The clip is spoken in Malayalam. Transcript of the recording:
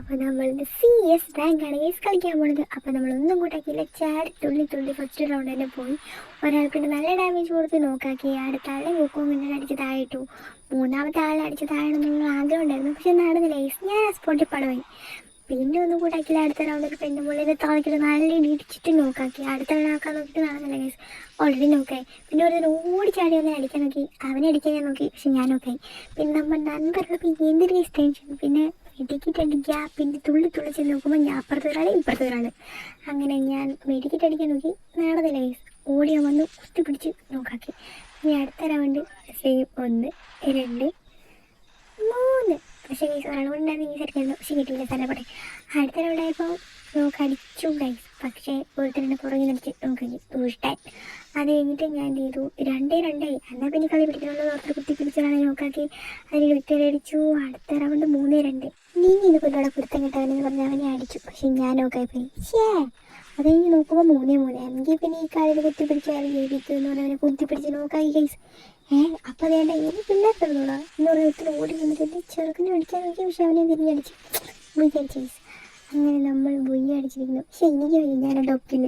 അപ്പോൾ നമ്മളിത് CS റാങ്കാണ് ഗൈസ് കളിക്കാൻ പോണത്. അപ്പോൾ നമ്മളൊന്നും കൂട്ടാക്കിയില്ല, ചാടി തുള്ളി തുള്ളി ഫസ്റ്റ് റൗണ്ട് തന്നെ പോയി. ഒരാൾക്കിട്ട് നല്ല ഡാമേജ് കൊടുത്ത് നോക്കാക്കി. അടുത്ത ആളെ നോക്കുമ്പോൾ അടിച്ച് താഴെയിട്ടു. മൂന്നാമത്തെ ആളെ അടിച്ച് താഴെയുള്ള ആഗ്രഹം ഉണ്ടായിരുന്നു, പക്ഷെ നടന്നില്ല ഗൈസ്. ഞാൻ ആ സ്പോട്ടിൽ പടവായി. പിന്നെ ഒന്നും കൂട്ടാക്കില്ല. അടുത്ത റൗണ്ടിൽ പെണ്ണ് മുള്ളിനെ താഴ്ത്തിട്ട് നല്ല ഇടിച്ചിട്ട് നോക്കാക്കി. അടുത്ത ആളാക്കാൻ നോക്കിയിട്ട് നടന്നില്ല ഗൈസ്, ഓൾറെഡി നോക്കായി. പിന്നെ ഒരു ഓടിച്ചാടി വന്ന് അടിക്കാൻ നോക്കി, അവനെ അടിക്കാൻ ഞാൻ നോക്കി, പക്ഷെ ഞാൻ നോക്കായി. പിന്നെ നമ്മൾ നൻപറുള്ളപ്പോൾ എന്തൊരു ഗൈസ് ടെൻഷൻ. പിന്നെ മെഡിക്കറ്റ് അടിക്കുക, പിന്നെ തുള്ളി തുള്ളി ചെന്ന് നോക്കുമ്പോൾ ഞാൻ അപ്പുറത്തെ ഒരാൾ ഇപ്പുറത്തെ ഒരാൾ. അങ്ങനെ ഞാൻ മെഡിക്കറ്റ് അടിക്കാൻ നോക്കി, നടന്നില്ല ഗൈസ്. ഓടിയാൻ വന്നു കുത്തിപ്പിടിച്ച് നോക്കാക്കി. ഇനി അടുത്ത റൗണ്ട് സെയിം 1 2 3. പക്ഷേ ഗൈസ് ഒരാൾ കൊണ്ടായിരുന്നു ഈ സെറ്റായിരുന്നു, പക്ഷെ കിട്ടിയില്ല തലപടെ. അടുത്ത റൗണ്ടായപ്പോൾ നോക്ക് അടിച്ചു ഗൈസ്, പക്ഷേ ഒരുത്തന്നെ പുറകെ നടിച്ച് നോക്കി ദൂഷ്ടാൻ. അത് കഴിഞ്ഞിട്ട് ഞാൻ എന്ത് ചെയ്തു, 2-2 എന്നാൽ പിന്നെ കളി പിടിക്കണമെന്ന് ഓർത്ത് കുത്തി പിടിച്ചൊരാളെ നോക്കാക്കി. അതിന് വിക്ടറി അടിച്ചു. അടുത്ത റൗണ്ട് 3-2. നീ ഇത് കൊണ്ടോടെ കുരുത്തം കിട്ടാനെന്ന് പറഞ്ഞ് അവനെ അടിച്ചു, പക്ഷെ ഞാൻ നോക്കായി പോയി. അത് കഴിഞ്ഞ് നോക്കുമ്പോൾ 3-3. എങ്കിൽ പിന്നെ ഈ കാലിൽ കുത്തിപ്പിടിച്ചാൽ ജയിപ്പിക്കുമെന്ന് പറഞ്ഞാൽ അവനെ കുത്തിപ്പിടിച്ച് നോക്കായി ഗൈസ്. അപ്പം അതേണ്ട ഇനി പിന്നെ കിടന്നോളാം എന്ന് പറഞ്ഞ ഓടി വന്നിട്ട് ചെറുക്കിനെ അടിക്കാൻ നോക്കി, പക്ഷെ അവനെ തിരിഞ്ഞടിച്ചു. ബുയ്യടിച്ചു ഗൈസ്. അങ്ങനെ നമ്മൾ ബുയ്യ അടിച്ചിരിക്കുന്നു. പക്ഷെ എനിക്ക് ഞാൻ ഡോക്കിന്